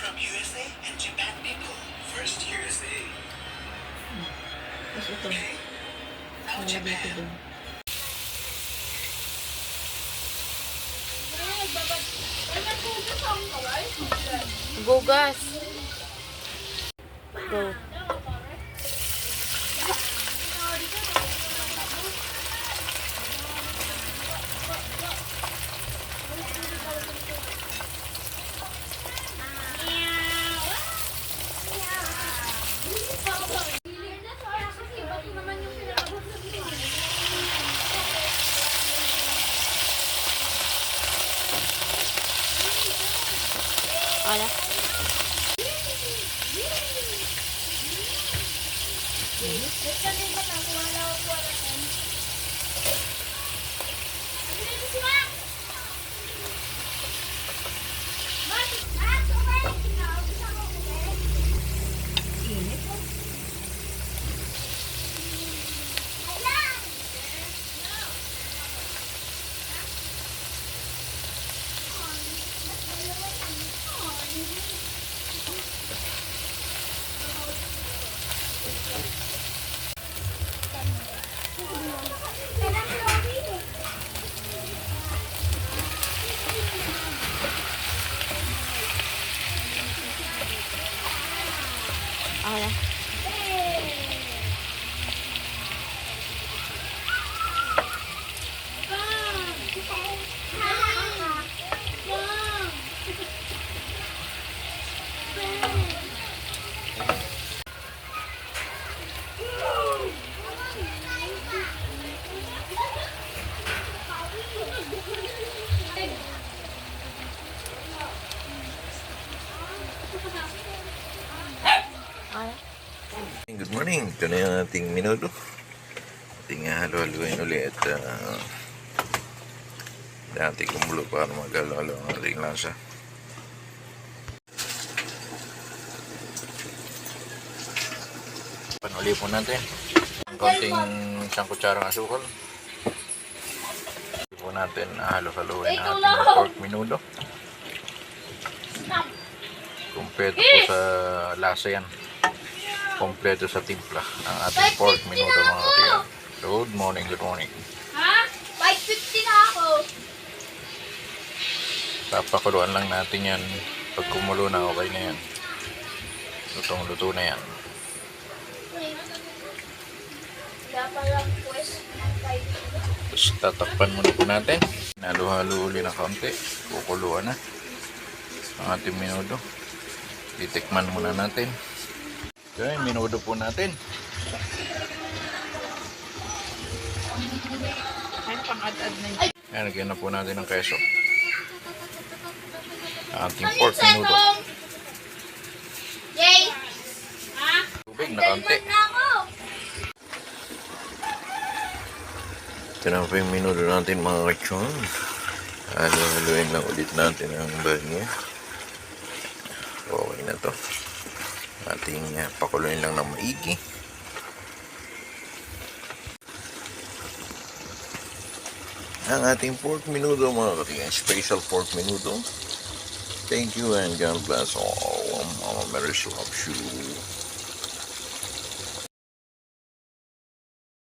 from USA and Japan people. First USA. Tapos ito. Okay. Now Nalagay ko Japan. dun. Gugas. Go. Ala. Ala. Ala. Good morning. Ito na yung ating minuto. Ating halo-haloin ulit at ating kumulo para mag-halo-halo ang ating lasa. Panuli po natin ang konting isang kutsarang asukal. Hindi po natin halo-haloin ang ating pork minuto. Kompleto po sa lasa yan. Kompleto sa timpla ang ating pork minuto mga katiyan. Good morning, good morning. Ha? 5.50 na ako. Papakuluan lang natin yan. Pag kumulo na, okay na yan. Lutong-luto na yan. Wala pa lang pues ng 5. Tapos tatakpan muna po natin. Halo-halo uli na kaunti. Kukuluan na ang ating minuto. Titikman muna natin. Okay, minuto po natin. Ay, pang-ad-ad na yun. Ayan, lagyan na po natin ng keso. Ang ating pork minuto. Yay! Ha? Tubig na kaunti. Na ako. Ito na po yung minuto natin mga kachon. Halo-haloin lang ulit natin ang bagyo. Okay na to. Ating pakuluin lang ng maigi. Ang ating pork minuto mga katiyan. Special pork minuto. Thank you and God bless all. Mama Mary loves you.